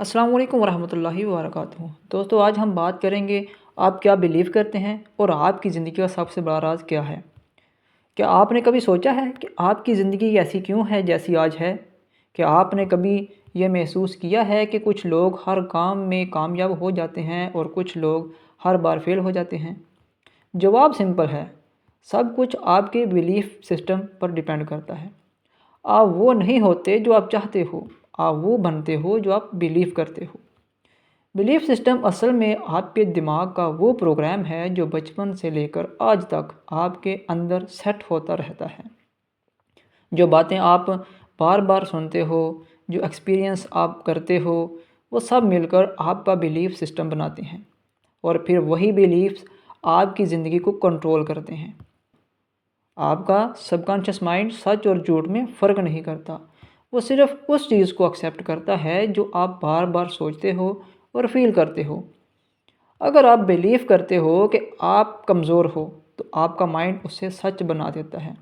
अस्सलाम वालेकुम वरहमतुल्लाहि वबरकातुहू। दोस्तों, आज हम बात करेंगे आप क्या बिलीव करते हैं और आपकी ज़िंदगी का सबसे बड़ा राज क्या है। क्या आपने कभी सोचा है कि आपकी ज़िंदगी ऐसी क्यों है जैसी आज है? क्या आपने कभी ये महसूस किया है कि कुछ लोग हर काम में कामयाब हो जाते हैं और कुछ लोग हर बार फेल हो जाते हैं? जवाब सिंपल है, सब कुछ आपके बिलीफ सिस्टम पर डिपेंड करता है। आप वो नहीं होते जो आप चाहते हो, आप वो बनते हो जो आप बिलीव करते हो। बिलीफ सिस्टम असल में आपके दिमाग का वो प्रोग्राम है जो बचपन से लेकर आज तक आपके अंदर सेट होता रहता है। जो बातें आप बार बार सुनते हो, जो एक्सपीरियंस आप करते हो, वो सब मिलकर आपका बिलीफ सिस्टम बनाते हैं और फिर वही बिलीफ्स आपकी ज़िंदगी को कंट्रोल करते हैं। आपका सबकॉन्शियस माइंड सच और झूठ में फ़र्क नहीं करता। वो सिर्फ उस चीज़ को एक्सेप्ट करता है जो आप बार बार सोचते हो और फील करते हो। अगर आप बिलीव करते हो कि आप कमज़ोर हो तो आपका माइंड उसे सच बना देता है,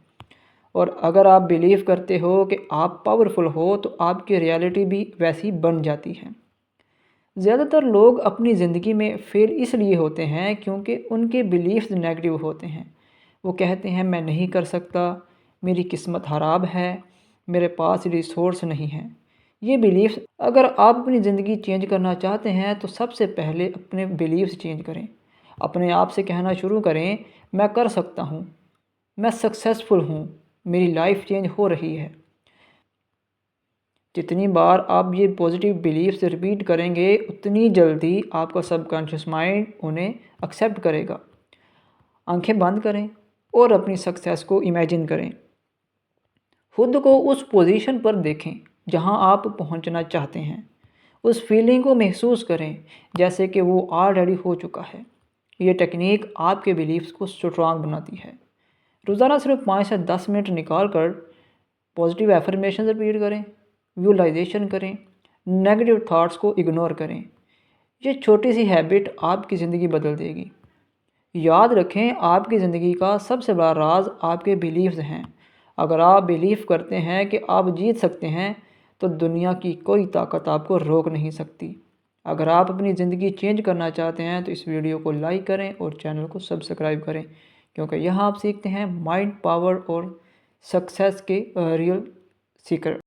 और अगर आप बिलीव करते हो कि आप पावरफुल हो तो आपकी रियलिटी भी वैसी बन जाती है। ज़्यादातर लोग अपनी ज़िंदगी में फेल इसलिए होते हैं क्योंकि उनके बिलीफ्स नेगेटिव होते हैं। वो कहते हैं मैं नहीं कर सकता, मेरी किस्मत ख़राब है, मेरे पास रिसोर्स नहीं है। ये बिलीफ्स, अगर आप अपनी ज़िंदगी चेंज करना चाहते हैं तो सबसे पहले अपने बिलीफ्स चेंज करें। अपने आप से कहना शुरू करें, मैं कर सकता हूँ, मैं सक्सेसफुल हूँ, मेरी लाइफ चेंज हो रही है। जितनी बार आप ये पॉजिटिव बिलीफ्स रिपीट करेंगे उतनी जल्दी आपका सबकॉन्शियस माइंड उन्हें एक्सेप्ट करेगा। आंखें बंद करें और अपनी सक्सेस को इमेजिन करें। खुद को उस पोजीशन पर देखें जहां आप पहुंचना चाहते हैं। उस फीलिंग को महसूस करें जैसे कि वो ऑलरेडी हो चुका है। ये टेक्निक आपके बिलीफ्स को स्ट्रॉन्ग बनाती है। रोज़ाना सिर्फ 5 से 10 मिनट निकाल कर पॉजिटिव एफर्मेशन रिपीट करें, विजुअलाइजेशन करें, नेगेटिव थॉट्स को इग्नोर करें। ये छोटी सी हैबिट आपकी ज़िंदगी बदल देगी। याद रखें, आपकी ज़िंदगी का सबसे बड़ा राज आपके बिलीव्स हैं। अगर आप बिलीव करते हैं कि आप जीत सकते हैं तो दुनिया की कोई ताकत आपको रोक नहीं सकती। अगर आप अपनी ज़िंदगी चेंज करना चाहते हैं तो इस वीडियो को लाइक करें और चैनल को सब्सक्राइब करें, क्योंकि यहाँ आप सीखते हैं माइंड पावर और सक्सेस के रियल सीक्रेट।